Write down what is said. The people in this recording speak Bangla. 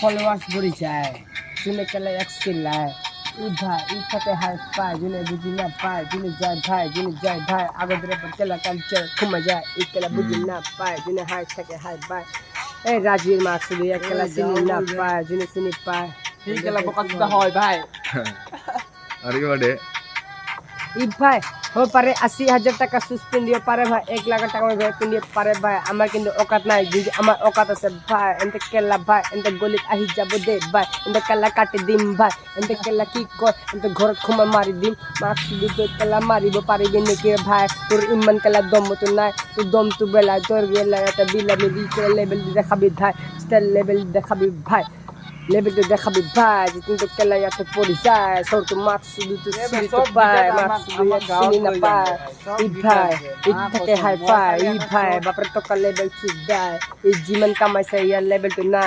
followers buri যায় june kala exilla ভাই এই সাথে হাই পাই জুনে বুঝি না পাই জুনে যায় ভাই আগদরে বকেলা কালচার ঘুমা যায় এই কেলা বুঝি না পাই জুনে হাই থাকে হাই ভাই এই রাজির মার্কস দিয়ে কেলা চিনি না পাই জুনে চিনি পাই এই কেলা বকাচুদা হয় ভাই আর কি বলে ই ভাই हो पारे 80,000 টাকা সুস্পেন্ড দিয়ে পারে ভাই 1 লাখ টাকা ভাই পিন্ডিয়ে পারে ভাই আমার কিন্তু অকাত নাই যদি আমার অকাত আছে ভাই এন্তে কেলা ভাই এন্তে গলিত আহি যাব দে ভাই এন্তে কেলা কাটি দিম ভাই এন্তে কেলা কি কর এন্তে ঘর খুমা মারি দিম মাক্স দিতে কেলা মারিব পারিবে নাকি ভাই তোর ইমান কেলা দম তো নাই তুই দম তো বেলা তোর বেলা এটা বিলামি দি লেভেল দেখাবি ভাই স্টাইল লেভেল দেখাবি ভাই level tu deখাবি ভাই যে কিন্তু কেলা ইয়াতে পড়ি যায় সর তো মাক্স দিতে সিলি তো ভাই মাক্স দিয়ে সিলি না পাই ই ভাই ই থাকে হাই ফাই ই ভাই বাপরে তো লেভেল চুদায় এই জীবন কামাইছে ইয়ার লেভেল তো না